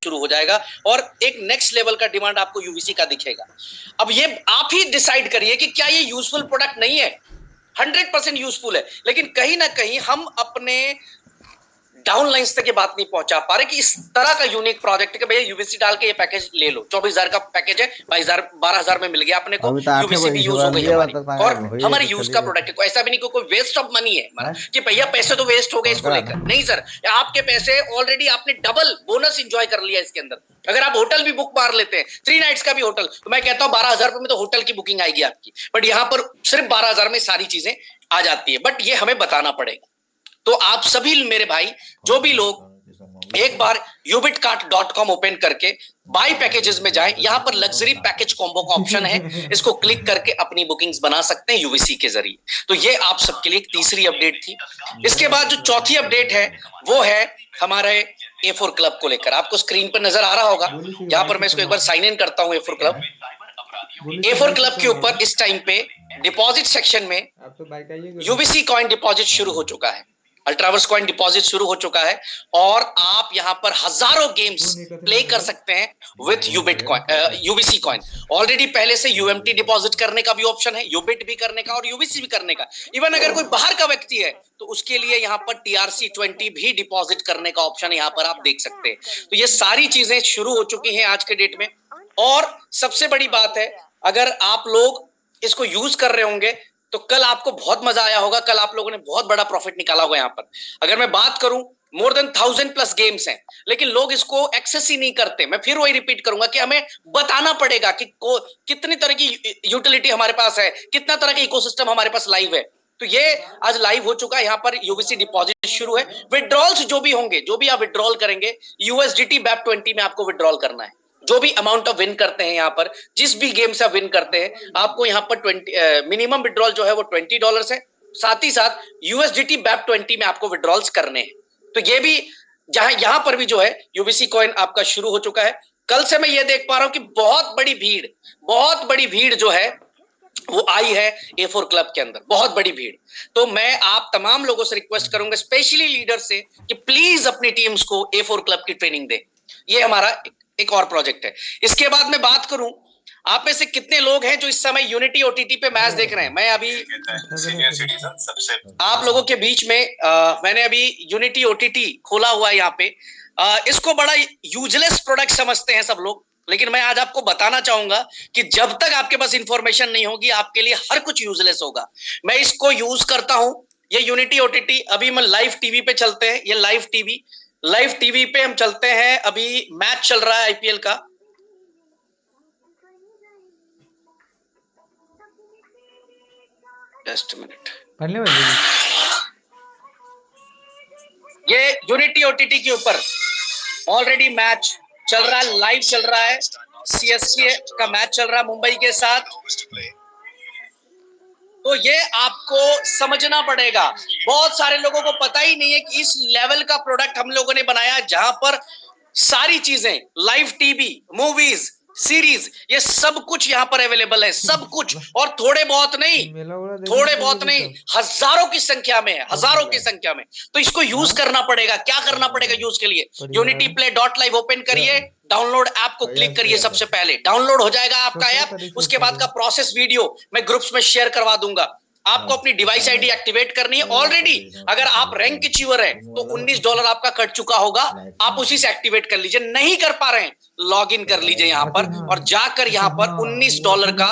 शुरू हो जाएगा और एक नेक्स्ट लेवल का डिमांड आपको यूवीसी का दिखेगा। अब ये आप ही डिसाइड करिए कि क्या ये यूजफुल प्रोडक्ट नहीं है। 100% यूजफुल है, लेकिन कहीं ना कहीं हम अपने डाउनलाइंस तक ये बात नहीं पहुंचा पा रहे कि इस तरह का यूनिक प्रोजेक्ट है। भैया यूवीसी डाल के ये पैकेज ले लो, 24,000 का पैकेज है, 22,000 में मिल गया अपने को, यूवीसी भी यूज हो गई हमारी और हमारी यूज का प्रोडक्ट है। ऐसा भी नहीं कोई वेस्ट ऑफ मनी है कि भैया पैसे तो वेस्ट हो गए इसको लेकर, नहीं सर, आपके पैसे ऑलरेडी आपने डबल बोनस इंजॉय कर लिया इसके अंदर। अगर आप होटल भी बुक मार लेते हैं, 3 नाइट्स का भी होटल, तो मैं कहता हूं 12,000 रुपए में तो होटल की बुकिंग आएगी आपकी, बट यहां पर सिर्फ 12,000 में सारी चीजें आ जाती है। बट ये हमें बताना पड़ेगा। तो आप सभी मेरे भाई, जो भी लोग, एक बार ubitcart.com ओपन करके बाय पैकेजेस में जाएं, यहां पर लग्जरी पैकेज कॉम्बो का ऑप्शन है, इसको क्लिक करके अपनी बुकिंग्स बना सकते हैं यूवीसी के जरिए। तो ये आप सबके लिए एक तीसरी अपडेट थी। इसके बाद जो चौथी अपडेट है वो है हमारे A4 क्लब को लेकर। आपको स्क्रीन पर नजर आ रहा होगा, यहां पर मैं इसको एक बार साइन इन करता हूं। A4 क्लब, A4 क्लब के ऊपर इस टाइम पे डिपॉजिट सेक्शन में यूवीसी कॉइन डिपॉजिट शुरू हो चुका है, अल्ट्रावर्स कॉइन डिपॉजिट शुरू हो चुका है और आप यहां पर हजारों गेम्स प्ले कर सकते हैं विथ यूवीसी कॉइन। ऑलरेडी पहले से यूएमटी डिपॉजिट करने का भी ऑप्शन है, यूबिट भी करने का और यूवीसी भी करने का। इवन अगर कोई बाहर का व्यक्ति है तो उसके लिए यहां पर TRC20 भी डिपॉजिट करने का ऑप्शन यहां पर आप देख सकते हैं। तो ये सारी चीजें शुरू हो चुकी हैं आज के डेट में। और सबसे बड़ी बात है, अगर आप लोग इसको यूज कर रहे होंगे तो कल आपको बहुत मजा आया होगा, कल आप लोगों ने बहुत बड़ा प्रॉफिट निकाला होगा। यहां पर अगर मैं बात करूं, मोर देन 1000+ गेम्स हैं, लेकिन लोग इसको एक्सेस ही नहीं करते। मैं फिर वही रिपीट करूंगा कि हमें बताना पड़ेगा कि कितनी तरह की यूटिलिटी हमारे पास है, कितना तरह का इकोसिस्टम हमारे पास लाइव है। तो ये आज लाइव हो चुका है। यहाँ पर यूवीसी डिपॉजिट शुरू है। विड्रॉल्स जो भी होंगे, जो भी आप विड्रॉल करेंगे, USDT BAP20 में आपको विड्रॉल करना है। जो भी अमाउंट ऑफ विन करते हैं, यहाँ पर जिस भी गेम से आप विन करते हैं, आपको यहाँ पर मिनिमम विड्रॉल जो है वो $20 है। साथ ही साथ USDT BAP20 में आपको विड्रॉल्स करने हैं। तो ये भी यहाँ पर भी जो है यूवीसी कॉइन आपका शुरू हो चुका है। कल से मैं ये देख पा रहा हूं कि बहुत बड़ी भीड़ जो है वो आई है A4 क्लब के अंदर, बहुत बड़ी भीड़। तो मैं आप तमाम लोगों से रिक्वेस्ट करूंगा, स्पेशली लीडर से, कि प्लीज अपनी टीम्स को A4 क्लब की ट्रेनिंग दे। ये हमारा एक और प्रोजेक्ट है। इसके बाद मैं बात करूं, आप में से कितने लोग हैं जो इस समय यूनिटी OTT पे मैच देख रहे हैं? मैं अभी आप लोगों के बीच में मैंने अभी यूनिटी OTT खोला हुआ है यहाँ पे। इसको बड़ा यूजलेस प्रोडक्ट समझते हैं सब लोग, लेकिन मैं आज आपको बताना चाहूंगा कि जब तक आपके पास इंफॉर्मेशन नहीं होगी, आपके लिए हर कुछ यूजलेस होगा। मैं इसको यूज करता हूं, ये यूनिटी OTT। अभी मैं लाइव टीवी पे चलते हैं, ये लाइव टीवी पे हम चलते हैं। अभी मैच चल रहा है IPL का। जस्ट मिनट, ये यूनिटी OTT के ऊपर ऑलरेडी मैच चल रहा है, लाइव चल रहा है। CSK का मैच चल रहा है मुंबई के साथ। तो ये आपको समझना पड़ेगा। बहुत सारे लोगों को पता ही नहीं है कि इस लेवल का प्रोडक्ट हम लोगों ने बनाया, जहां पर सारी चीजें, लाइव टीवी, मूवीज, सीरीज, ये सब कुछ यहाँ पर अवेलेबल है, सब कुछ। और थोड़े बहुत नहीं, हजारों की संख्या में है, हजारों की संख्या में। तो इसको यूज करना पड़ेगा। क्या करना पड़ेगा यूज के लिए? unityplay.live ओपन करिए, डाउनलोड ऐप को क्लिक करिए। सबसे पहले डाउनलोड हो जाएगा आपका ऐप। उसके बाद का प्रोसेस वीडियो मैं ग्रुप्स में शेयर करवा दूंगा। आपको अपनी डिवाइस आईडी एक्टिवेट करनी है। ऑलरेडी अगर आप रैंक अचीवर हैं तो $19 आपका कट चुका होगा, आप उसी से एक्टिवेट कर लीजिए। नहीं कर पा रहे हैं, लॉग इन कर लीजिए यहाँ पर और जाकर यहाँ पर $19 का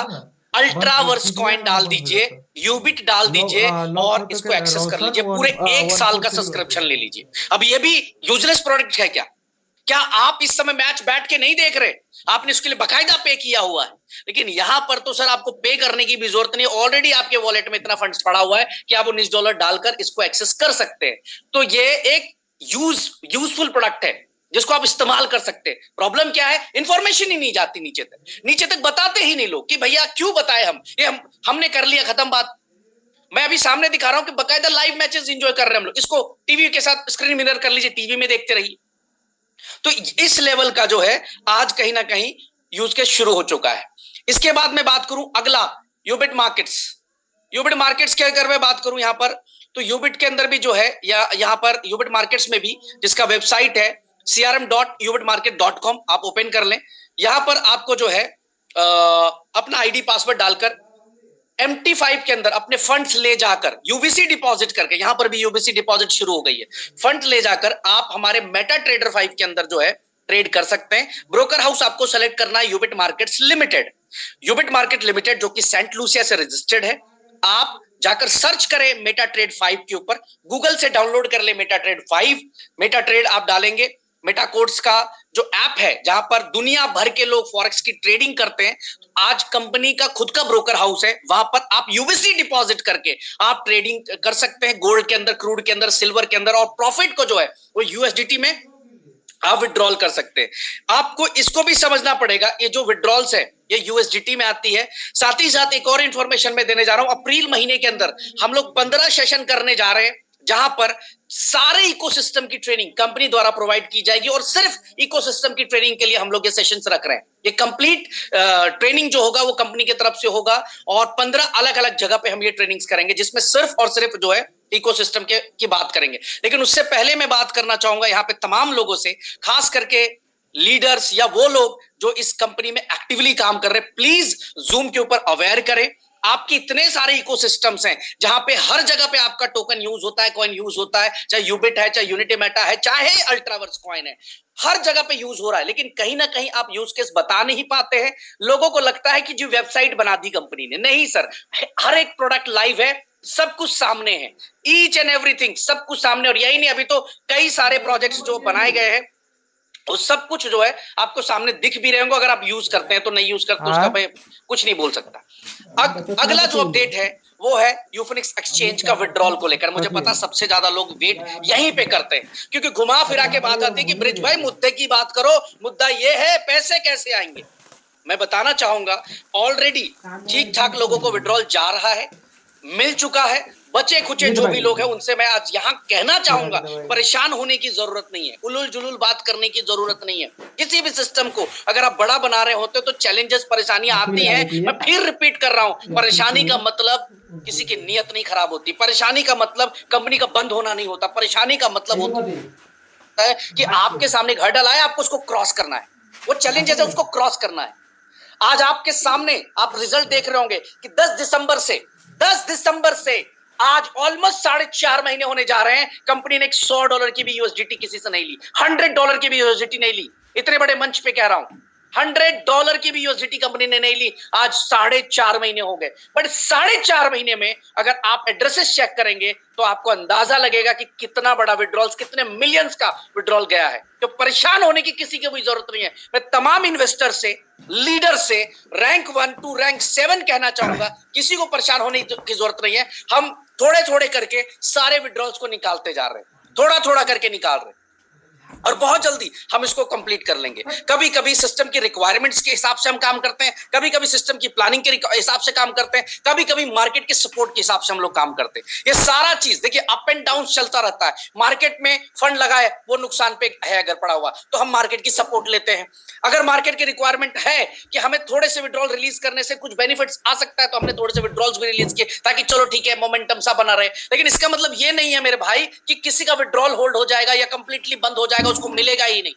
अल्ट्रावर्स कॉइन डाल दीजिए, यूबिट डाल दीजिए और इसको एक्सेस कर लीजिए। पूरे 1 साल का सब्सक्रिप्शन ले लीजिए। अब ये भी यूजलेस प्रोडक्ट है क्या? क्या आप इस समय मैच बैठ के नहीं देख रहे? आपने उसके लिए बकायदा पे किया हुआ है। लेकिन यहां पर तो सर आपको पे करने की भी जरूरत नहीं, ऑलरेडी आपके वॉलेट में इतना फंड्स पड़ा हुआ है कि आप $19 डालकर इसको एक्सेस कर सकते हैं। तो ये एक यूजफुल प्रोडक्ट है जिसको आप इस्तेमाल कर सकते हैं। प्रॉब्लम क्या है? इंफॉर्मेशन ही नहीं जाती नीचे तक बताते ही नहीं लोग कि भैया क्यों बताए हमने कर लिया, खत्म बात। मैं अभी सामने दिखा रहा हूं कि बकायदा लाइव मैचेस एंजॉय कर रहे हैं हम लोग। इसको टीवी के साथ स्क्रीन मिरर कर लीजिए, टीवी में देखते रहिए। तो इस लेवल का जो है आज कहीं ना कहीं यूज केस शुरू हो चुका है। इसके बाद मैं बात करूं अगला, यूबिट मार्केट्स के अगर मैं बात करूं यहां पर, तो यूबिट के अंदर भी जो है, या यहां पर यूबिट मार्केट्स में भी जिसका वेबसाइट है crm.ubitmarket.com आप ओपन कर लें। यहां पर आपको जो है अपना आईडी पासवर्ड डालकर MT5 के अंदर अपने फंड्स ले जाकर यूबीसी डिपॉजिट करके, यहां पर भी यूबीसी डिपॉजिट शुरू हो गई है, फंड ले जाकर आप हमारे मेटा ट्रेडर 5 के अंदर जो है ट्रेड कर सकते हैं। ब्रोकर हाउस आपको सेलेक्ट करना है यूबिट मार्केट्स लिमिटेड, यूबिट मार्केट लिमिटेड जो कि सेंट लूसिया से रजिस्टर्ड है। आप जाकर सर्च करें मेटा ट्रेड 5 के ऊपर, गूगल से डाउनलोड कर ले मेटा ट्रेड 5। मेटा ट्रेड आप डालेंगे, मेटा कोड्स का जो ऐप है जहां पर दुनिया भर के लोग फॉरेक्स की ट्रेडिंग करते हैं, आज कंपनी का खुद का ब्रोकर हाउस है, वहां पर आप यूबीसी डिपॉजिट करके आप ट्रेडिंग कर सकते हैं, गोल्ड के अंदर, क्रूड के अंदर, सिल्वर के अंदर, और प्रॉफिट को जो है वो यूएसडीटी में आप विड्रॉल कर सकते हैं। आपको इसको भी समझना पड़ेगा, ये जो विड्रॉल्स है ये यूएसडीटी में आती है। साथ ही साथ एक और इंफॉर्मेशन मैं देने जा रहा हूं, अप्रैल महीने के अंदर हम लोग 15 सेशन करने जा रहे हैं जहां पर सारे इकोसिस्टम की ट्रेनिंग कंपनी द्वारा प्रोवाइड की जाएगी, और सिर्फ इकोसिस्टम की ट्रेनिंग के लिए हम लोग ये सेशंस रख रहे हैं। ये कंप्लीट ट्रेनिंग जो होगा वो कंपनी की तरफ से होगा, और 15 अलग अलग जगह पे हम ये ट्रेनिंग्स करेंगे जिसमें सिर्फ और सिर्फ जो है इकोसिस्टम की बात करेंगे। लेकिन उससे पहले मैं बात करना चाहूंगा यहाँ पे तमाम लोगों से, खास करके लीडर्स या वो लोग जो इस कंपनी में एक्टिवली काम कर रहे हैं, प्लीज जूम के ऊपर अवेयर करें। आपके इतने सारे इकोसिस्टम्स हैं जहां पे हर जगह पे आपका टोकन यूज होता है, कॉइन यूज होता है, चाहे यूबिट है, चाहे यूनिटी मेटा है, चाहे अल्ट्रावर्स कॉइन है, हर जगह पे यूज हो रहा है। लेकिन कहीं ना कहीं आप यूज केस बता नहीं पाते हैं। लोगों को लगता है कि जो वेबसाइट बना दी कंपनी ने, नहीं सर, हर एक प्रोडक्ट लाइव है, सब कुछ सामने है, ईच एंड एवरीथिंग सब कुछ सामने। और यही नहीं, अभी तो कई सारे प्रोजेक्ट्स जो बनाए गए हैं वो सब कुछ जो है आपको सामने दिख भी रहे होंगे। अगर आप यूज करते हैं तो, नहीं यूज करते उसका भाई कुछ नहीं बोल सकता। अगला जो अपडेट है वो है यूफिनिक्स एक्सचेंज का विड्रॉल को लेकर। मुझे पता सबसे ज्यादा लोग वेट यहीं पे करते हैं, क्योंकि घुमा फिरा के बात आती है कि ब्रिज भाई मुद्दे की बात करो, मुद्दा ये है पैसे कैसे आएंगे। मैं बताना चाहूंगा ऑलरेडी ठीक ठाक लोगों को विड्रॉल जा रहा है, मिल चुका है। बचे खुचे जो भी लोग हैं उनसे मैं आज यहाँ कहना चाहूंगा, परेशान होने की जरूरत नहीं है, उलूल जुलूल बात करने की जरूरत नहीं है। किसी भी सिस्टम को अगर आप बड़ा बना रहे होते तो चैलेंजेस, परेशानियां आती हैं। मैं फिर रिपीट कर रहा हूं, परेशानी का मतलब किसी की नीयत नहीं खराब होती, परेशानी का मतलब कंपनी का बंद होना नहीं होता, परेशानी का मतलब होता है कि आपके सामने घर डला है, आपको उसको क्रॉस करना है, वो चैलेंजेस है उसको क्रॉस करना है। आज आपके सामने आप रिजल्ट देख रहे होंगे कि 10 दिसंबर से आज ऑलमोस्ट 4.5 महीने होने जा रहे हैं, कंपनी ने $100 की भी यूएसडीटी किसी से नहीं ली, $100 की भी यूएसडीटी नहीं ली। इतने बड़े मंच पे कह रहा हूं, $100 की भी यूएसडीटी कंपनी ने नहीं ली। आज 4.5 महीने हो गए, बट 4.5 महीने में अगर आप एड्रेसेस चेक करेंगे तो आपको अंदाजा लगेगा कि कितना बड़ा विड्रॉल्स, कितने मिलियंस का विड्रॉल गया है। तो परेशान होने की किसी की कोई जरूरत नहीं है। मैं तमाम इन्वेस्टर से, लीडर से, रैंक 1 to रैंक 7 कहना चाहूंगा, किसी को परेशान होने की जरूरत नहीं है। हम थोड़े थोड़े करके सारे विड्रॉल्स को निकालते जा रहे हैं, थोड़ा थोड़ा करके निकाल रहे हैं, और बहुत जल्दी हम इसको कंप्लीट कर लेंगे। कभी कभी सिस्टम की रिक्वायरमेंट्स के हिसाब से हम काम करते हैं, कभी कभी सिस्टम की प्लानिंग के हिसाब से काम करते हैं, कभी कभी मार्केट के सपोर्ट के हिसाब से हम लोग काम करते हैं। ये सारा चीज देखिए अप एंड डाउन चलता रहता है। मार्केट में फंड लगाए वो नुकसान पे है अगर पड़ा हुआ तो हम मार्केट की सपोर्ट लेते हैं। अगर मार्केट की रिक्वायरमेंट है कि हमें थोड़े से विड्रॉल रिलीज करने से कुछ बेनिफिट्स आ सकता है तो हमने थोड़े से विड्रॉल्स भी रिलीज किए, ताकि चलो ठीक है मोमेंटम सा बना रहे। लेकिन इसका मतलब ये नहीं है मेरे भाई कि किसी का विड्रॉल होल्ड हो जाएगा या कंप्लीटली बंद हो जाएगा, उसको मिलेगा ही नहीं।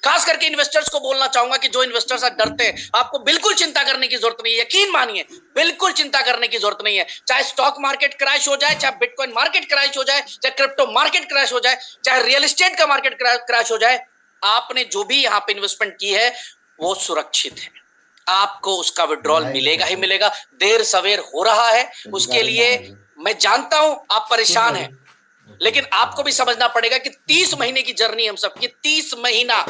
खास करके इन्वेस्टर्स को बोलना चाहूंगा कि जो इन्वेस्टर्स आज डरते हैं, आपको बिल्कुल चिंता करने की जरूरत नहीं है। यकीन मानिए, बिल्कुल चिंता करने की जरूरत नहीं है। चाहे स्टॉक मार्केट क्रैश हो जाए, चाहे बिटकॉइन मार्केट क्रैश हो जाए, चाहे क्रिप्टो मार्केट क्रैश हो जाए, चाहे रियल एस्टेट का मार्केट क्रैश हो जाए, आपने जो भी यहां पे इन्वेस्टमेंट की है वो सुरक्षित है। आपको उसका विड्रॉल मिलेगा ही मिलेगा। देर सवेर हो रहा है, उसके लिए मैं जानता हूं आप परेशान हैं, लेकिन आपको भी समझना पड़ेगा कि 30 महीने की जर्नी हम सबकी, 30 महीना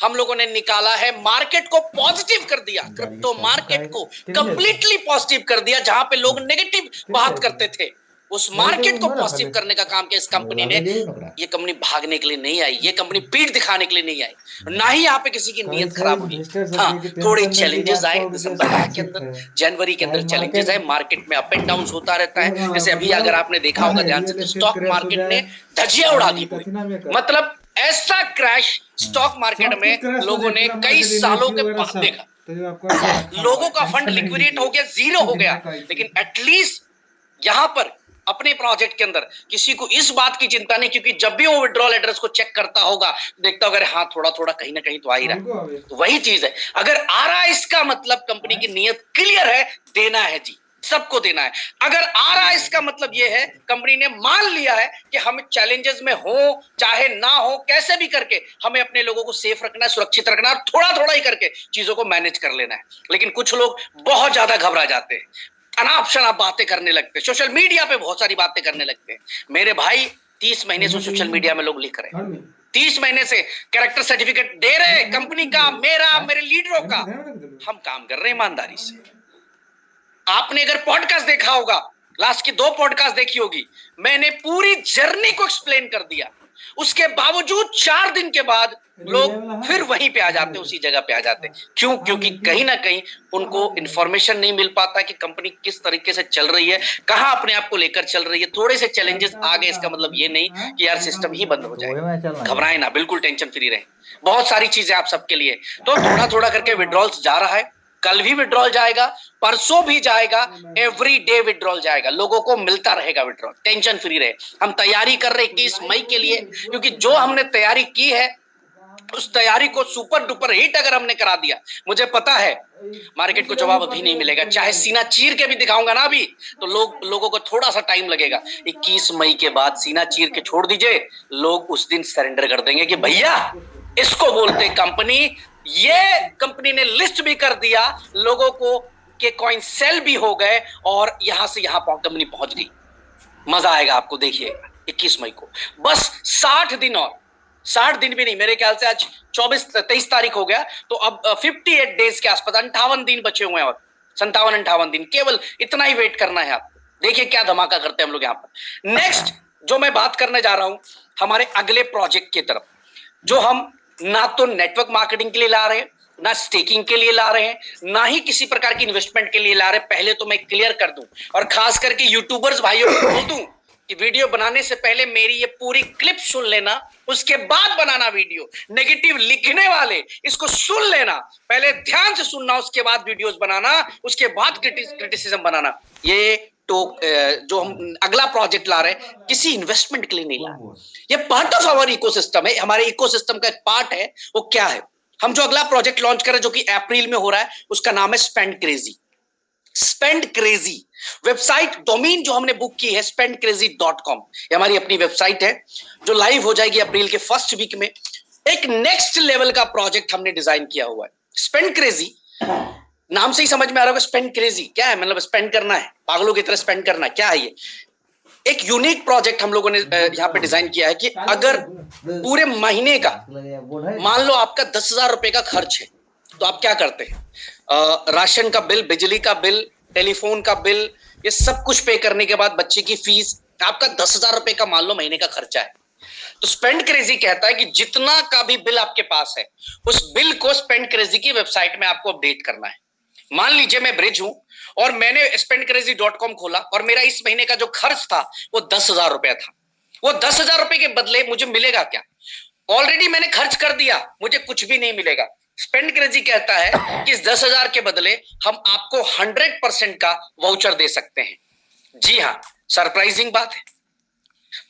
हम लोगों ने निकाला है, मार्केट को पॉजिटिव कर दिया, क्रिप्टो मार्केट को कंप्लीटली पॉजिटिव कर दिया। जहां पे लोग नेगेटिव बात करते थे, उस मार्केट को पॉजिटिव करने का काम किया इस कंपनी ने। ये कंपनी भागने के लिए नहीं आई, ये कंपनी पीठ दिखाने के लिए नहीं आई, ना ही यहाँ पे किसी की नीयत खराब हुई। हाँ, थोड़े चैलेंजेस आए दिसंबर के अंदर, जनवरी के अंदर चैलेंजेस आए, मार्केट में अप एंड डाउन होता रहता है। जैसे अभी अगर आपने देखा होगा ध्यान से, स्टॉक मार्केट ने धज्जियां उड़ा दी, मतलब ऐसा क्रैश स्टॉक मार्केट में लोगों ने कई सालों के बाद देखा। लोगों का फंड लिक्विडेट हो गया, जीरो हो गया, लेकिन एटलीस्ट यहां पर अपने प्रोजेक्ट के अंदर किसी को इस बात की चिंता नहीं, क्योंकि जब भी वो विड्रॉल एड्रेस को चेक करता होगा देखता होगा हाँ थोड़ा थोड़ा कहीं ना कहीं तो आ ही रहा है। तो वही चीज है, अगर आ रहा है इसका मतलब कंपनी की नीयत क्लियर है, देना है जी, सबको देना है। अगर आ रहा है इसका मतलब यह है कंपनी ने मान लिया है कि हम चैलेंजेस में हो चाहे ना हो, कैसे भी करके हमें अपने लोगों को सेफ रखना है, सुरक्षित रखना है, और थोड़ा थोड़ा ही करके चीजों को मैनेज कर लेना है। लेकिन कुछ लोग बहुत ज्यादा घबरा जाते हैं, अनाप शनाप बातें करने लगते हैं, सोशल मीडिया पे बहुत सारी बातें करने लगते हैं। मेरे भाई 30 महीने से सोशल मीडिया में लोग लिख रहे हैं, 30 महीने से कैरेक्टर सर्टिफिकेट दे रहे कंपनी का, मेरा, मेरे लीडरों का, हम काम कर रहे हैं ईमानदारी से। आपने अगर पॉडकास्ट देखा होगा, लास्ट की 2 पॉडकास्ट देखी होगी, मैंने पूरी जर्नी को एक्सप्लेन कर दिया। उसके बावजूद 4 दिन के बाद लोग फिर वहीं पे आ जाते, उसी जगह पे आ जाते। क्यों? क्योंकि कहीं ना कहीं उनको इंफॉर्मेशन नहीं मिल पाता कि कंपनी किस तरीके से चल रही है, कहां अपने आप को लेकर चल रही है। थोड़े से चैलेंजेस आ गए, इसका मतलब ये नहीं कि यार सिस्टम ही बंद हो जाए। घबराए ना, बिल्कुल टेंशन फ्री रहे। बहुत सारी चीजें आप सबके लिए। तो थोड़ा थोड़ा करके विड्रॉल्स जा रहा है, कल भी विड्रॉल जाएगा, परसों भी जाएगा, एवरी डे विड्रॉल जाएगा, लोगों को मिलता रहेगा विड्रॉल, टेंशन फ्री रहे। हम तैयारी कर रहे 21 मई के लिए, क्योंकि जो हमने तैयारी की है उस तैयारी को सुपर डुपर हिट अगर हमने करा दिया, मुझे पता है मार्केट को जवाब अभी नहीं मिलेगा। चाहे सीना चीर के भी दिखाऊंगा ना अभी, तो लोगों को थोड़ा सा टाइम लगेगा। 21 मई के बाद सीना चीर के छोड़ दीजिए, लोग उस दिन सरेंडर कर देंगे कि भैया इसको बोलते कंपनी। ये कंपनी ने लिस्ट भी कर दिया लोगों को कि कॉइन सेल भी हो गए और यहां से यहां कंपनी पहुंच गई। मजा आएगा आपको, देखिएगा 21 मई को। बस 60 दिन और, 60 दिन भी नहीं, मेरे ख्याल से आज 23 तारीख हो गया, तो अब 58 डेज के आसपास 58 दिन बचे हुए हैं, और 57-58 दिन, केवल इतना ही वेट करना है आपको। देखिए क्या धमाका करते हैं हम लोग यहाँ पर। नेक्स्ट जो मैं बात करने जा रहा हूं, हमारे अगले प्रोजेक्ट की तरफ, जो हम ना तो नेटवर्क मार्केटिंग के लिए ला रहे हैं, ना स्टेकिंग के लिए ला रहे हैं, ना ही किसी प्रकार की इन्वेस्टमेंट के लिए ला रहे हैं। पहले तो मैं क्लियर कर दूं, और खास करके यूट्यूबर्स भाइयों को बोल दूं कि वीडियो बनाने से पहले मेरी ये पूरी क्लिप सुन लेना, उसके बाद बनाना वीडियो। नेगेटिव लिखने वाले इसको सुन लेना, पहले ध्यान से सुनना, उसके बाद वीडियोस बनाना, उसके बाद क्रिटिसिज्म बनाना। ये तो जो हम अगला प्रोजेक्ट ला रहे हैं किसी इन्वेस्टमेंट के लिए नहीं ला रहे, ये पार्ट ऑफ आवर इकोसिस्टम है, हमारे इकोसिस्टम का एक पार्ट है। वो क्या है? हम जो अगला प्रोजेक्ट लॉन्च कर रहे हैं, जो कि अप्रैल में हो रहा है, उसका नाम है spend crazy. Spend crazy website domain जो हमने बुक की है spendcrazy.com, ये हमारी अपनी वेबसाइट है जो लाइव हो जाएगी अप्रैल के फर्स्ट वीक में। एक नेक्स्ट लेवल का प्रोजेक्ट हमने डिजाइन किया हुआ है। स्पेंड क्रेजी नाम से ही समझ में आ रहा होगा, स्पेंड क्रेजी क्या है, मतलब स्पेंड करना है, पागलों की तरह स्पेंड करना है, क्या है ये? एक यूनिक प्रोजेक्ट हम लोगों ने यहाँ पे डिजाइन किया है कि अगर पूरे महीने का मान लो आपका 10,000 रुपए का खर्च है, तो आप क्या करते हैं? राशन का बिल, बिजली का बिल, टेलीफोन का बिल, ये सब कुछ पे करने के बाद बच्चे की फीस, आपका 10,000 रुपए का मान लो महीने का खर्चा है। तो स्पेंड क्रेजी कहता है कि जितना का भी बिल आपके पास है, उस बिल को स्पेंड क्रेजी की वेबसाइट में आपको अपडेट करना है। मान लीजिए मैं ब्रिज हूं और मैंने spendcrazy.com खोला और मेरा इस महीने का जो खर्च था वो 10,000 रुपया था। वो 10,000 रुपए के बदले मुझे मिलेगा क्या? ऑलरेडी मैंने खर्च कर दिया, मुझे कुछ भी नहीं मिलेगा। स्पेंड क्रेजी कहता है कि इस 10,000 के बदले हम आपको 100% का वाउचर दे सकते हैं। जी हाँ, सरप्राइजिंग बात है।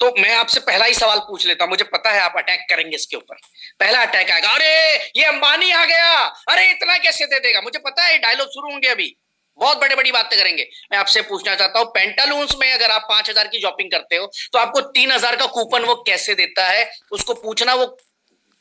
तो मैं आपसे पहला ही सवाल पूछ लेता हूं, मुझे पता है आप अटैक करेंगे इसके ऊपर। पहला अटैक आएगा, अरे ये अंबानी आ गया, अरे इतना कैसे दे देगा। मुझे पता है डायलॉग शुरू होंगे, अभी बहुत बड़ी बड़ी बातें करेंगे। मैं आपसे पूछना चाहता हूं, पेंटालून्स में अगर आप 5,000 की शॉपिंग करते हो तो आपको 3,000 का कूपन वो कैसे देता है? उसको पूछना, वो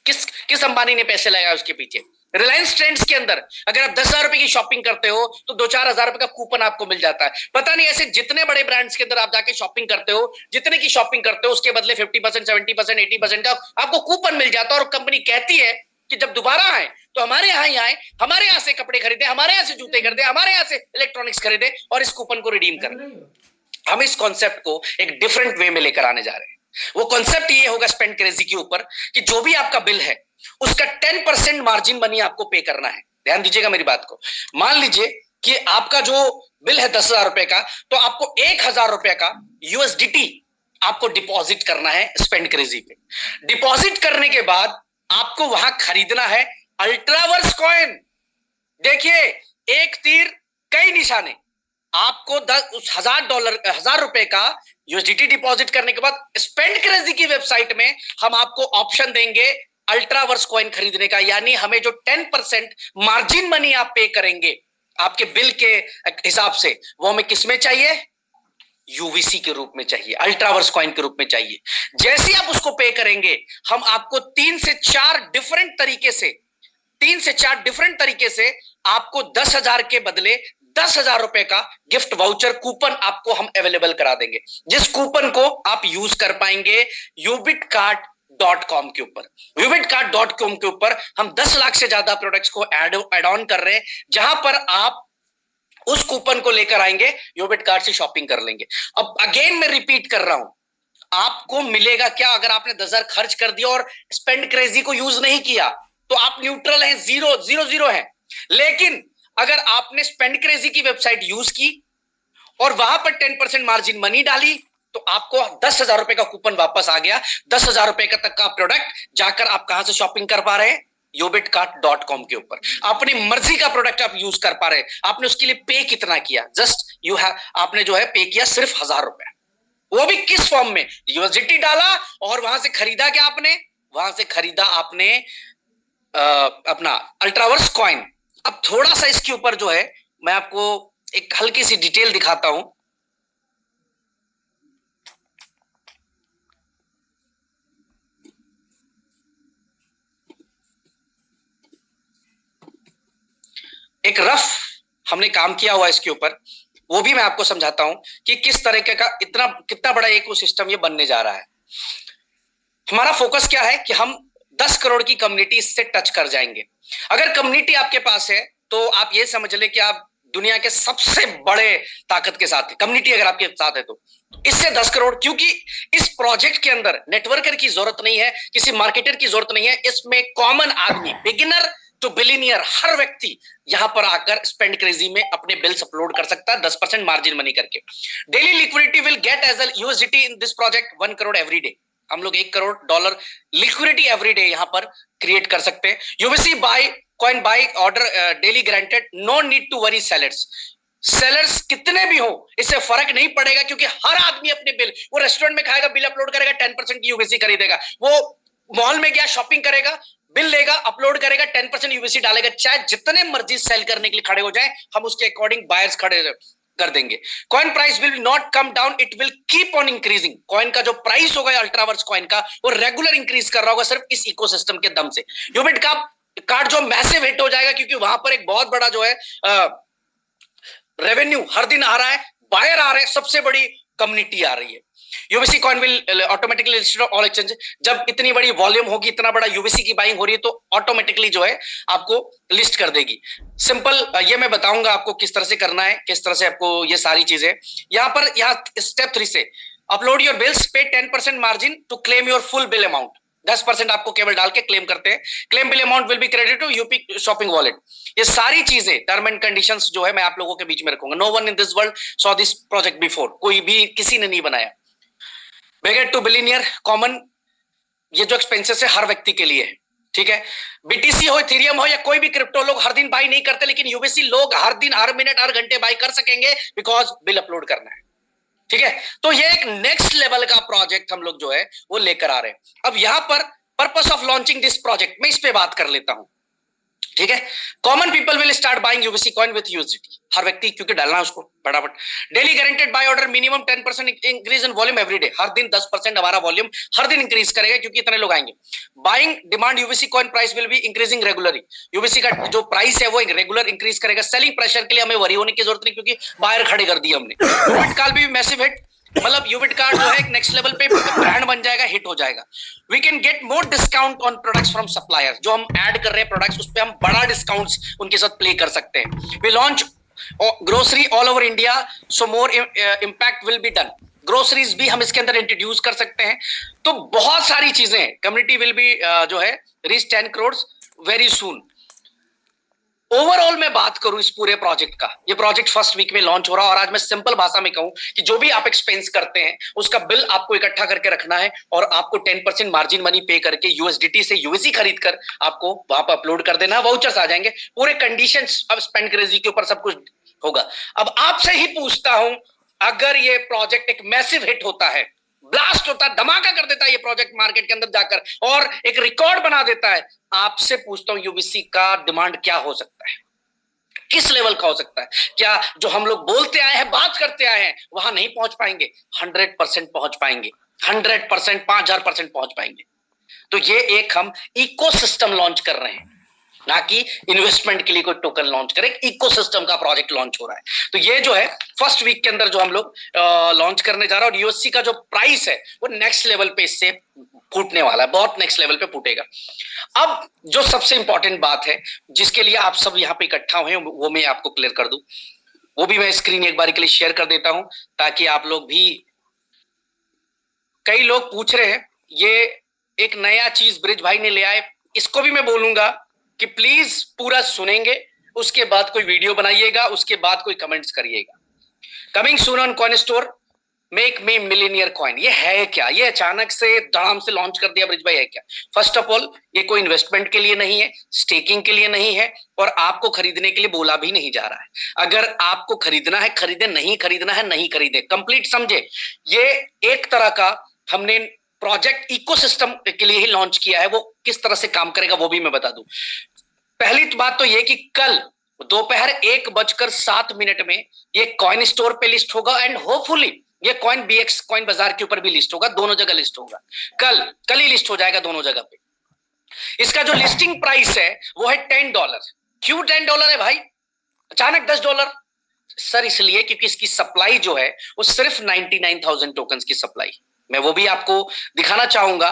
किस अंबानी ने पैसे लगाए उसके पीछे। रिलायंस ट्रेंड्स के अंदर अगर आप 10,000 रुपए की शॉपिंग करते हो तो 2-4 हजार रुपए का कूपन आपको मिल जाता है। पता नहीं ऐसे जितने बड़े ब्रांड्स के अंदर आप जाके शॉपिंग करते हो, जितने की शॉपिंग करते हो उसके बदले 50%, 70%, 80% का आपको कूपन मिल जाता है। और कंपनी कहती है कि जब दोबारा आए तो हमारे यहाँ ही आए, हमारे यहाँ से कपड़े खरीदे, हमारे यहाँ से जूते खरीदे, हमारे यहाँ से इलेक्ट्रॉनिक्स खरीदे और इस कूपन को रिडीम करें। हम इस कॉन्सेप्ट को एक डिफरेंट वे में लेकर आने जा रहे हैं। वो कॉन्सेप्ट ये होगा स्पेंड क्रेजी के ऊपर कि जो भी आपका बिल है उसका 10% मार्जिन मनी आपको पे करना है। ध्यान दीजिएगा मेरी बात को। मान लीजिए कि आपका जो बिल है 10,000 रुपए का, तो आपको 1,000 रुपए का यूएसडीटी आपको डिपॉजिट करना है स्पेंड क्रेजी पे। डिपॉजिट करने के बाद आपको वहां खरीदना है अल्ट्रावर्स कॉइन। देखिए, एक तीर कई निशाने। आपको उस $1000 का यूएसडीटी डिपॉजिट करने के बाद स्पेंड क्रेजी की वेबसाइट में हम आपको ऑप्शन देंगे अल्ट्रावर्स कॉइन खरीदने का, यानी हमें जो 10% मार्जिन मनी आप पे करेंगे आपके बिल के हिसाब से, वो हमें किसमें चाहिए? यूवीसी के रूप में चाहिए, अल्ट्रावर्स कॉइन के रूप में चाहिए। जैसे आप उसको पे करेंगे, हम आपको 3 से 4 डिफरेंट तरीके से आपको 10,000 के बदले 10,000 रुपए का गिफ्ट वाउचर कूपन आपको हम अवेलेबल करा देंगे, जिस कूपन को आप यूज कर पाएंगे ubitcart.com के ऊपर। ubitcart.com के ऊपर हम 10 लाख से ज्यादा प्रोडक्ट्स को एड ऑन कर रहे हैं, जहां पर आप उस कूपन को लेकर आएंगे, यूबिट कार्ड से शॉपिंग कर लेंगे। अब अगेन मैं रिपीट कर रहा हूं, आपको मिलेगा क्या? अगर आपने 10,000 खर्च कर दिया और स्पेंड क्रेजी को यूज नहीं किया तो आप न्यूट्रल हैं, जीरो हैं। लेकिन अगर आपने स्पेंड क्रेजी की वेबसाइट यूज की और वहां पर 10% मार्जिन मनी डाली, तो आपको 10,000 रुपए का कूपन वापस आ गया। 10,000 रुपए का तक का प्रोडक्ट जाकर आप कहां से शॉपिंग कर पा रहे हैं? ubitcart.com के ऊपर। अपनी मर्जी का प्रोडक्ट आप यूज कर पा रहे हैं। आपने उसके लिए पे कितना किया? आपने जो है पे किया सिर्फ 1,000 रुपए, वो भी किस फॉर्म में? यूएसडीटी डाला और वहां से खरीदा क्या आपने? वहां से खरीदा आपने अपना अल्ट्रावर्स कॉइन। अब थोड़ा सा इसके ऊपर जो है मैं आपको एक हल्की सी डिटेल दिखाता हूं। एक रफ हमने काम किया हुआ इसके ऊपर, वो भी मैं आपको समझाता हूं कि किस तरीके का कितना बड़ा इकोसिस्टम ये बनने जा रहा है। हमारा फोकस क्या है कि हम 10 करोड़ की कम्युनिटी इससे टच कर जाएंगे। अगर कम्युनिटी आपके पास है तो आप ये समझ ले कि आप दुनिया के सबसे बड़े ताकत के साथ है। कम्युनिटी अगर आपके साथ है तो इससे 10 करोड़, क्योंकि इस प्रोजेक्ट के अंदर नेटवर्कर की जरूरत नहीं है, किसी मार्केटर की जरूरत नहीं है। इसमें कॉमन आदमी, बिगिनर टू बिलियनियर, हर व्यक्ति यहां पर आकर स्पेंड क्रेजी में अपने बिल्स अपलोड कर सकता है 10% मार्जिन मनी करके। Daily liquidity will get as a USDT in this project 1 crore every day. हम लोग $1 करोड़ लिक्विडिटी एवरी डे यहां पर क्रिएट कर सकते हैं। UVC buy coin buy order daily granted, no need to worry sellers कितने भी हो, इससे फर्क नहीं पड़ेगा, क्योंकि हर आदमी अपने बिल, वो रेस्टोरेंट में खाएगा, बिल अपलोड करेगा, 10% की यूवीसी खरीदेगा। वो मॉल में गया, शॉपिंग करेगा, बिल लेगा, अपलोड करेगा, 10% यूवीसी डालेगा। चाहे जितने मर्जी सेल करने के लिए खड़े हो जाए, हम उसके अकॉर्डिंग बायर्स खड़े कर देंगे। Coin price will not come down, it will keep on increasing. Coin का जो प्राइस होगा अल्ट्रावर्स कॉइन का, वो रेगुलर इंक्रीज कर रहा होगा सिर्फ इस इकोसिस्टम के दम से। यूबिट का कार्ड जो मैसिव हिट हो जाएगा, क्योंकि वहां पर एक बहुत बड़ा जो है रेवेन्यू हर दिन आ रहा है, बायर आ रहे हैं, सबसे बड़ी कम्युनिटी आ रही है। UVC coin will automatically listed on all exchange. जब इतनी बड़ी वॉल्यूम होगी, इतना बड़ा यूवीसी की बाइंग हो रही है, तो ऑटोमेटिकली जो है आपको लिस्ट कर देगी। सिंपल, ये मैं बताऊंगा आपको किस तरह से करना है, किस तरह से आपको ये सारी चीजें। यहाँ स्टेप 3 से upload your bills, pay 10% margin to claim your full bill amount. 10% आपको केवल डाल के क्लेम करते हैं। Claim bill amount will be credit to UP shopping wallet. ये सारी चीजें, टर्म एंड कंडीशंस जो है मैं आप लोगों के बीच में रखूंगा। No one in this world saw this project before, कोई भी किसी ने नहीं बनाया। बिगर टू बिलियनियर कॉमन, ये जो एक्सपेंसेस है हर व्यक्ति के लिए है, ठीक है। बीटीसी हो, इथेरियम हो या कोई भी क्रिप्टो, लोग हर दिन बाई नहीं करते, लेकिन यूवीसी लोग हर दिन, हर मिनट, हर घंटे बाई कर सकेंगे, बिकॉज बिल अपलोड करना है, ठीक है। तो ये एक नेक्स्ट लेवल का प्रोजेक्ट हम लोग जो है वो लेकर आ रहे हैं। अब यहां पर purpose of launching this project, मैं इस पे बात कर लेता हूं, ठीक है। Common people will start buying UVC coin with USDT. हर व्यक्ति, क्योंकि डालना है उसको फटाफट। Daily guaranteed buy order, minimum 10% increase in volume every day. हर दिन 10% हमारा वॉल्यूम हर दिन इंक्रीज करेगा, क्योंकि इतने लोग आएंगे। Buying demand UVC coin price will be increasing regularly. UVC का जो प्राइस है वो रेगुलर इंक्रीज करेगा। सेलिंग प्रेशर के लिए हमें वरी होने की जरूरत नहीं, क्योंकि बाहर खड़े कर दिए हमने। यूबिट कॉल भी मैसिव हिट, मतलब यूबिट कार्ड जो है एक नेक्स्ट लेवल पे ब्रांड बन जाएगा, हिट हो जाएगा। We can get more discount on products from suppliers. जो हम ऐड कर रहे हैं प्रोडक्ट्स, उस पे हम बड़ा डिस्काउंट्स उनके साथ प्ले कर सकते हैं। We launch grocery all over India, so more impact will be done. Groceries भी हम इसके अंदर इंट्रोड्यूस कर सकते हैं। तो बहुत सारी चीजें, कम्युनिटी विल बी जो है reach 10 crore very soon. Overall मैं बात करूं इस पूरे प्रोजेक्ट का, ये प्रोजेक्ट फर्स्ट वीक में लॉन्च हो रहा है, और आज मैं सिंपल भाषा में कहूं कि जो भी आप एक्सपेंस करते हैं उसका बिल आपको इकट्ठा करके रखना है, और आपको 10% मार्जिन मनी पे करके यूएसडीटी से यूवीसी खरीद कर आपको वहां पर अपलोड कर देना, वाउचर्स आ जाएंगे। पूरे कंडीशंस अब स्पेंड क्रेजी के ऊपर सब कुछ होगा। अब आपसे ही पूछता हूं, अगर ये प्रोजेक्ट एक मैसिव हिट होता है, ब्लास्ट होता है, धमाका कर देता है ये प्रोजेक्ट मार्केट के अंदर जाकर और एक रिकॉर्ड बना देता है, आपसे पूछता हूं यूवीसी का डिमांड क्या हो सकता है, किस लेवल का हो सकता है? क्या जो हम लोग बोलते आए हैं, बात करते आए हैं, वहां नहीं पहुंच पाएंगे? 100% पहुंच पाएंगे, 100%, 5000% पहुंच पाएंगे। तो ये एक हम इकोसिस्टम लॉन्च कर रहे हैं, ना कि इन्वेस्टमेंट के लिए कोई टोकन लॉन्च करें, इकोसिस्टम का प्रोजेक्ट लॉन्च हो रहा है। तो ये जो है फर्स्ट वीक के अंदर जो हम लोग लॉन्च करने जा रहा है, और यूएससी का जो प्राइस है वो नेक्स्ट लेवल पे इससे फूटने वाला है, बहुत नेक्स्ट लेवल पे फूटेगा। अब जो सबसे इंपॉर्टेंट बात है जिसके लिए आप सब यहाँ पे इकट्ठा हुए हैं, वो मैं आपको क्लियर कर दूं, वो भी मैं स्क्रीन एक बार के लिए शेयर कर देता हूं, ताकि आप लोग भी, कई लोग पूछ रहे हैं ये एक नया चीज ब्रिज भाई ने ले आए, इसको भी मैं बोलूंगा कि प्लीज पूरा सुनेंगे, उसके बाद कोई वीडियो बनाइएगा, उसके बाद कोई कमेंट्स करिएगा। Coming soon on coin store, make me millionaire coin. ये है क्या? ये अचानक से धड़ाम से लॉन्च कर दिया ब्रिज भाई, है क्या? फर्स्ट ऑफ ऑल, ये कोई इन्वेस्टमेंट के लिए नहीं है, स्टेकिंग के लिए नहीं है, और आपको खरीदने के लिए बोला भी नहीं जा रहा है। अगर आपको खरीदना है खरीदे, नहीं खरीदना है नहीं खरीदे, कंप्लीट समझे। ये एक तरह का हमने प्रोजेक्ट इकोसिस्टम के लिए ही लॉन्च किया है। वो किस तरह से काम करेगा वो भी मैं बता दूं। पहली बात तो ये कि कल दोपहर 1:07 में ये कॉइन स्टोर पे लिस्ट होगा, एंड होपफुली ये कॉइन बीएक्स कॉइन बाजार के ऊपर भी लिस्ट होगा, दोनों जगह लिस्ट होगा। कल ही लिस्ट हो जाएगा दोनों जगह पे। इसका जो लिस्टिंग प्राइस है वो है $10। क्यों $10 है भाई, अचानक $10? सर इसलिए क्योंकि इसकी सप्लाई जो है वो सिर्फ 99,000 टोकन्स की सप्लाई, मैं वो भी आपको दिखाना चाहूंगा।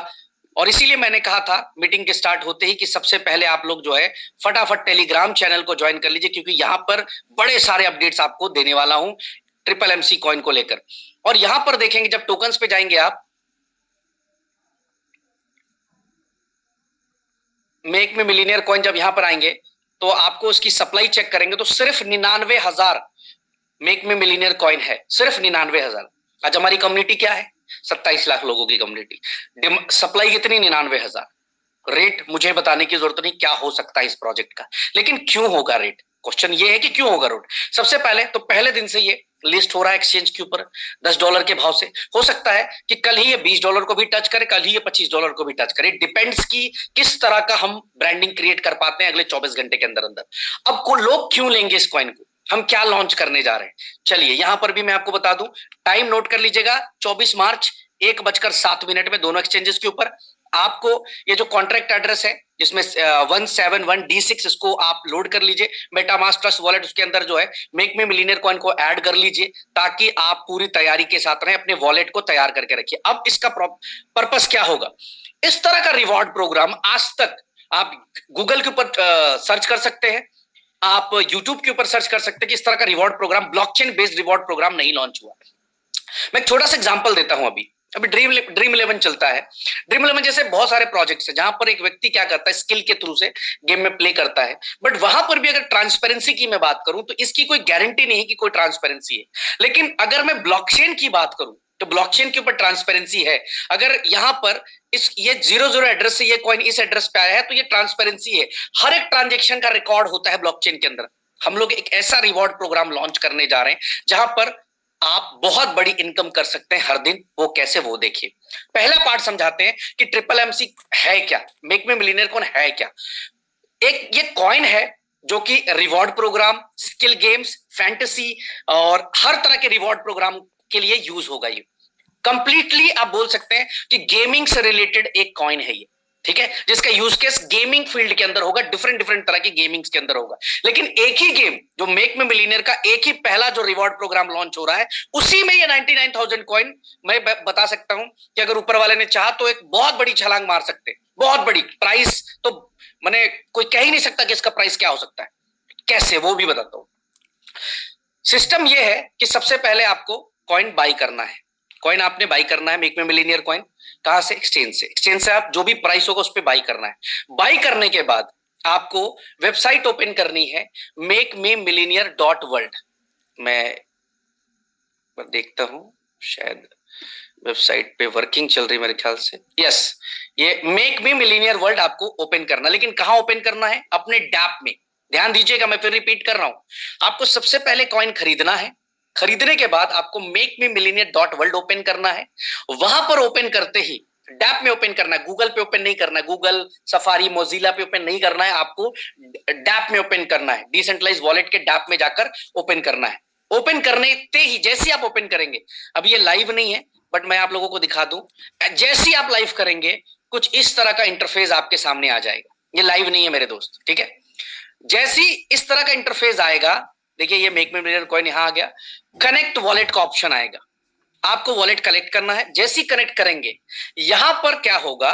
और इसीलिए मैंने कहा था मीटिंग के स्टार्ट होते ही कि सबसे पहले आप लोग जो है फटाफट टेलीग्राम चैनल को ज्वाइन कर लीजिए, क्योंकि यहां पर बड़े सारे अपडेट्स आपको देने वाला हूं ट्रिपल एमसी कॉइन को लेकर। और यहां पर देखेंगे, जब टोकन्स पे जाएंगे आप, मेक में मिलीनियर कॉइन जब यहां पर आएंगे तो आपको उसकी सप्लाई चेक करेंगे तो सिर्फ 99,000 मेक में मिलीनियर कॉइन है, सिर्फ 99,000। आज हमारी कम्युनिटी क्या है? 27 लाख लोगों की कम्युनिटी, सप्लाई कितनी? 99,000। रेट मुझे बताने की जरूरत नहीं क्या हो सकता है इस प्रोजेक्ट का, लेकिन क्यों होगा रेट? क्वेश्चन ये है कि क्यों होगा रेट। सबसे पहले तो पहले दिन से ये लिस्ट हो रहा है एक्सचेंज के ऊपर $10 के भाव से। हो सकता है कि कल ही ये $20 को भी टच करे, कल ही ये $25 को भी टच करे, डिपेंड्स की किस तरह का हम ब्रांडिंग क्रिएट कर पाते हैं अगले 24 घंटे के अंदर अंदर। अब को लोग क्यों लेंगे इस कॉइन को, हम क्या लॉन्च करने जा रहे हैं, चलिए यहां पर भी मैं आपको बता दूं। टाइम नोट कर लीजिएगा, 24 मार्च 1:07 में दोनों एक्सचेंजेस के ऊपर आपको ये जो कॉन्ट्रैक्ट एड्रेस है जिसमें 171D6, इसको आप लोड कर लीजिए मेटामास्क ट्रस्ट वॉलेट, उसके अंदर जो है मेक मी मिलीनियर कॉइन को ऐड कर लीजिए, ताकि आप पूरी तैयारी के साथ रहें, अपने वॉलेट को तैयार करके रखिए। अब इसका पर्पस क्या होगा? इस तरह का रिवॉर्ड प्रोग्राम आज तक आप गूगल के ऊपर सर्च कर सकते हैं, आप यूट्यूब के ऊपर सर्च कर सकते हैं कि इस तरह का reward programme, blockchain based reward programme नहीं लॉन्च हुआ। मैं एक छोटा सा एग्जांपल देता हूं। अभी ड्रीम 11 चलता है। ड्रीम 11 जैसे बहुत सारे प्रोजेक्ट्स हैं जहां पर एक व्यक्ति क्या करता है, स्किल के थ्रू से गेम में प्ले करता है, बट वहां पर भी अगर ट्रांसपेरेंसी की मैं बात करूं तो इसकी कोई गारंटी नहीं है कि कोई ट्रांसपेरेंसी है। लेकिन अगर मैं ब्लॉकचेन की बात करूं तो ब्लॉकचेन के ऊपर ट्रांसपेरेंसी है। अगर यहां पर ये 00 एड्रेस से ये कॉइन इस एड्रेस पे आया है तो ये ट्रांसपेरेंसी है, हर एक ट्रांजेक्शन का रिकॉर्ड होता है ब्लॉकचेन के अंदर। हम लोग एक ऐसा रिवॉर्ड प्रोग्राम लॉन्च करने जा रहे हैं जहां पर आप बहुत बड़ी इनकम कर सकते हैं हर दिन। वो कैसे, वो देखिए। पहला पार्ट समझाते हैं कि ट्रिपल एमसी है क्या, मेक मी मिलीनियर कॉइन है क्या। एक ये कॉइन है जो कि reward programme, skill games, fantasy और हर तरह के रिवॉर्ड प्रोग्राम के लिए यूज होगा। ये कंप्लीटली आप बोल सकते हैं कि गेमिंग से रिलेटेड एक कॉइन है ये, ठीक है, जिसका यूज केस गेमिंग फील्ड के अंदर होगा, डिफरेंट डिफरेंट तरह की गेमिंग्स के अंदर होगा। लेकिन एक ही गेम जो मेक में मिलीनियर का एक ही पहला जो रिवॉर्ड प्रोग्राम लॉन्च हो रहा है, उसी में ये 99,000 कॉइन, मैं बता सकता हूं कि अगर ऊपर वाले ने चाहा तो एक बहुत बड़ी छलांग मार सकते हैं, बहुत बड़ी। प्राइस तो मैंने कोई कह ही नहीं सकता कि इसका प्राइस क्या हो सकता है, कैसे, वो भी बताता हूं। सिस्टम ये है कि सबसे पहले आपको कॉइन बाई करना है। कॉइन आपने बाई करना है मेक में मिलीनियर कॉइन, कहां से? एक्सचेंज से। एक्सचेंज से आप जो भी प्राइस होगा उस पर बाई करना है। बाई करने के बाद आपको वेबसाइट ओपन करनी है makememillionaire.world। मैं देखता हूं, शायद वेबसाइट पे वर्किंग चल रही मेरे ख्याल से। यस, ये मेक मी मिलीनियर वर्ल्ड आपको ओपन करना, लेकिन कहां ओपन करना है? अपने डैप में। ध्यान दीजिएगा, मैं फिर रिपीट कर रहा हूं। आपको सबसे पहले कॉइन खरीदना है। खरीदने के बाद आपको makemeMillionaire.world ओपन करना है। वहां पर ओपन करते ही डैप में ओपन करना है, गूगल पे ओपन नहीं करना है, गूगल सफारी मोजिला पे ओपन नहीं करना है, आपको डैप में ओपन करना है, डिसेंट्रलाइज वॉलेट के डैप में जाकर ओपन करना है। ओपन करने ते ही जैसे आप ओपन करेंगे, अब ये लाइव नहीं है बट मैं आप लोगों को दिखा दूं, जैसे आप लाइव करेंगे कुछ इस तरह का इंटरफेस आपके सामने आ जाएगा। ये लाइव नहीं है मेरे दोस्त, ठीक है। जैसी इस तरह का इंटरफेस आएगा, देखिए ये मेक मी मिलियनर कॉइन यहां आ गया, कनेक्ट वॉलेट का ऑप्शन आएगा, आपको वॉलेट कनेक्ट करना है। जैसे ही कनेक्ट करेंगे यहां पर क्या होगा,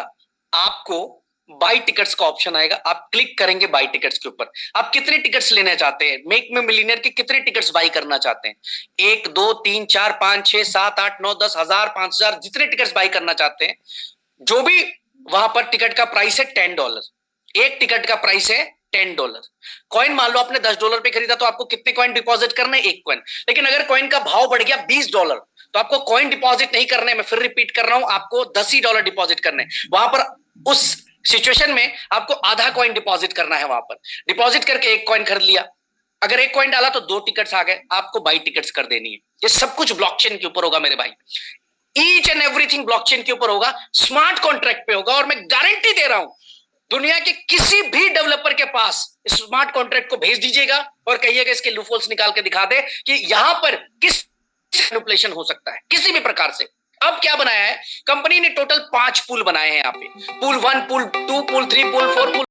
आपको बाई टिकट्स का ऑप्शन आएगा, आप क्लिक करेंगे बाई टिकट्स के ऊपर। आप कितने टिकट्स लेना चाहते हैं, मेक मी मिलियनर के कितने टिकट्स बाई करना चाहते हैं, 1 2 3 4 5 6 7 8 9 10 हजार 5000 जितने टिकट्स बाई करना चाहते हैं, जो भी वहां पर टिकट का प्राइस है $10, एक टिकट का प्राइस है $10। कॉइन मान लो आपने $10 पे खरीदा तो आपको कितने कॉइन डिपॉजिट करने, एक कॉइन। लेकिन अगर कॉइन का भाव बढ़ गया $20 तो आपको कॉइन डिपॉजिट नहीं करने, मैं फिर रिपीट कर रहा हूं, आपको $10 डिपॉजिट करने। वहां पर उस सिचुएशन में आपको आधा कॉइन डिपॉजिट करना है, वहां पर डिपॉजिट करके एक कॉइन खरीद लिया। अगर एक कॉइन डाला तो 2 टिकट्स आ गए, आपको बाई टिकट्स कर देनी है। ये सब कुछ ब्लॉकचेन के ऊपर होगा मेरे भाई, ईच एंड एवरीथिंग ब्लॉकचेन के ऊपर होगा, स्मार्ट कॉन्ट्रैक्ट पे होगा। और मैं गारंटी दे रहा हूं, दुनिया के किसी भी डेवलपर के पास स्मार्ट कॉन्ट्रैक्ट को भेज दीजिएगा और कहिएगा इसके लूपहोल्स निकाल के दिखा दे कि यहां पर किस मैनिपुलेशन हो सकता है किसी भी प्रकार से। अब क्या बनाया है कंपनी ने, टोटल 5 पूल बनाए हैं यहाँ पे, pool 1 pool 2 pool 3 pool 4 pool